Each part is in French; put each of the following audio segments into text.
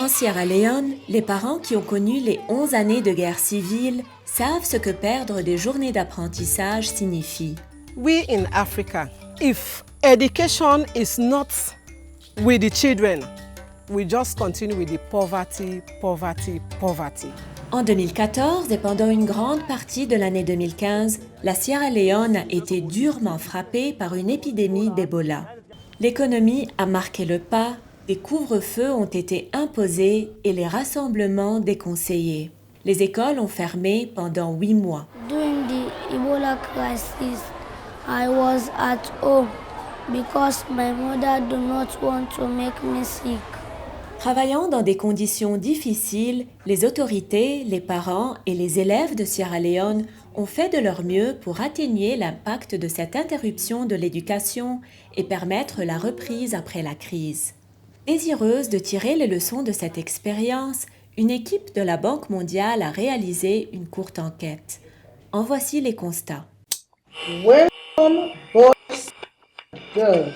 En Sierra Leone, les parents qui ont connu les 11 années de guerre civile savent ce que perdre des journées d'apprentissage signifie. We in Africa, if education is not with the children, we just continue with the poverty. En 2014 et pendant une grande partie de l'année 2015, la Sierra Leone a été durement frappée par une épidémie d'Ebola. L'économie a marqué le pas, des couvre-feux ont été imposés et les rassemblements déconseillés. Les écoles ont fermé pendant 8 mois. During the Ebola crisis, I was at home because my mother do not want to make me sick. Travaillant dans des conditions difficiles, les autorités, les parents et les élèves de Sierra Leone ont fait de leur mieux pour atténuer l'impact de cette interruption de l'éducation et permettre la reprise après la crise. Désireuse de tirer les leçons de cette expérience, une équipe de la Banque mondiale a réalisé une courte enquête. En voici les constats. Welcome, boys and girls.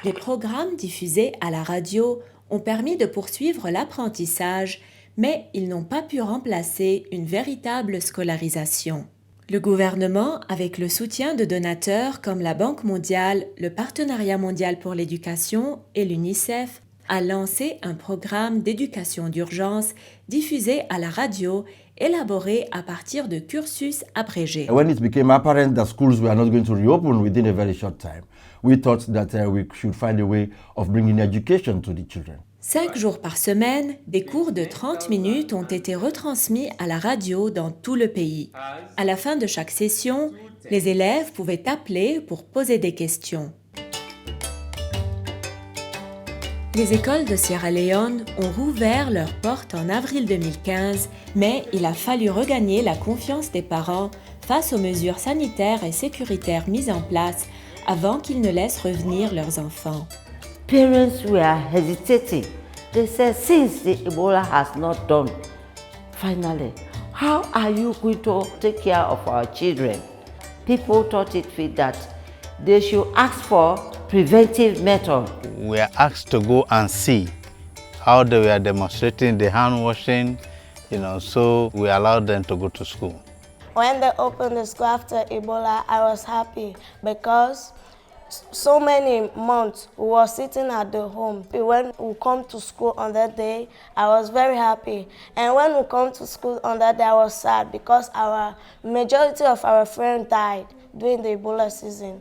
Les programmes diffusés à la radio ont permis de poursuivre l'apprentissage, mais ils n'ont pas pu remplacer une véritable scolarisation. Le gouvernement, avec le soutien de donateurs comme la Banque mondiale, le Partenariat mondial pour l'éducation et l'UNICEF, a lancé un programme d'éducation d'urgence diffusé à la radio, élaboré à partir de cursus abrégés. When it became apparent that schools were not going to reopen within a very short time, we thought that we should find a way of bringing education to the children. 5 jours par semaine, des cours de 30 minutes ont été retransmis à la radio dans tout le pays. À la fin de chaque session, les élèves pouvaient appeler pour poser des questions. Les écoles de Sierra Leone ont rouvert leurs portes en avril 2015, mais il a fallu regagner la confiance des parents face aux mesures sanitaires et sécuritaires mises en place avant qu'ils ne laissent revenir leurs enfants. Parents were hesitating. They said, since the Ebola has not done, finally, how are you going to take care of our children? People thought it fit that they should ask for preventive method. We are asked to go and see how they were demonstrating the hand washing, so we allowed them to go to school. When they opened the school after Ebola, I was happy because so many months we were sitting at the home. When we come to school on that day, I was very happy. And when we come to school on that day, I was sad because our majority of our friends died during the Ebola season.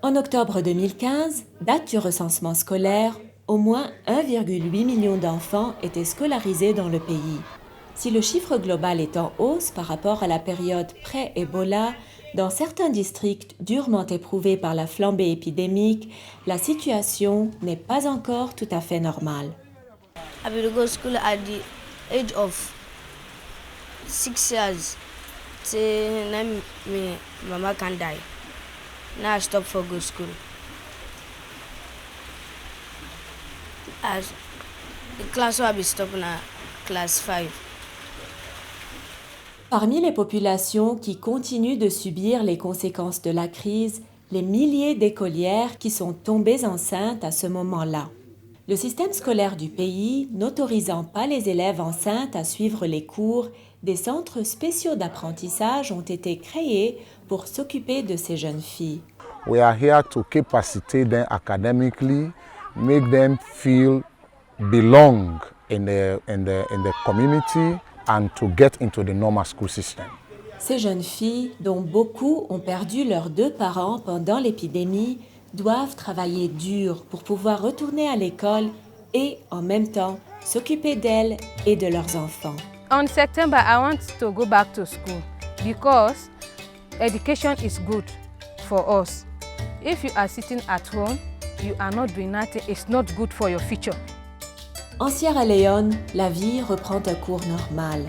En octobre 2015, date du recensement scolaire, au moins 1,8 million d'enfants étaient scolarisés dans le pays. Si le chiffre global est en hausse par rapport à la période pré-Ebola, dans certains districts durement éprouvés par la flambée épidémique, la situation n'est pas encore tout à fait normale. I will go to school at the age of 6 years. Till my mama can die. Now I stop for go school. As the class will be stopping at class 5. Parmi les populations qui continuent de subir les conséquences de la crise, les milliers d'écolières qui sont tombées enceintes à ce moment-là. Le système scolaire du pays, n'autorisant pas les élèves enceintes à suivre les cours, des centres spéciaux d'apprentissage ont été créés pour s'occuper de ces jeunes filles. We are here to capacitate them academically, make them feel belong in the community and to get into the normal school system. Ces jeunes filles, dont beaucoup ont perdu leurs 2 parents pendant l'épidémie, doivent travailler dur pour pouvoir retourner à l'école et, en même temps, s'occuper d'elles et de leurs enfants. On September, I want to go back to school because education is good for us. If you are sitting at home, you are not doing nothing, it's not good for your future. En Sierra Leone, la vie reprend un cours normal.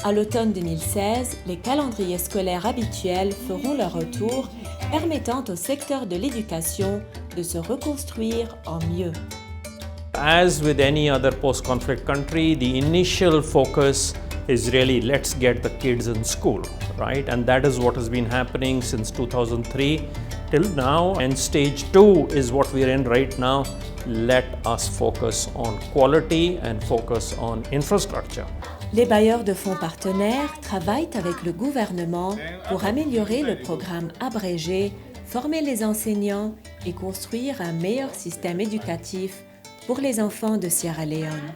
À l'automne 2016, les calendriers scolaires habituels feront leur retour, permettant au secteur de l'éducation de se reconstruire en mieux. As with any other post-conflict country, the initial focus is really let's get the kids in school, right? And that is what has been happening since 2003. till now, and stage 2 is what we are in right now. Let us focus on quality and focus on infrastructure. Les bailleurs de fonds partenaires travaillent avec le gouvernement pour améliorer le programme abrégé, former les enseignants et construire un meilleur système éducatif pour les enfants de Sierra Leone.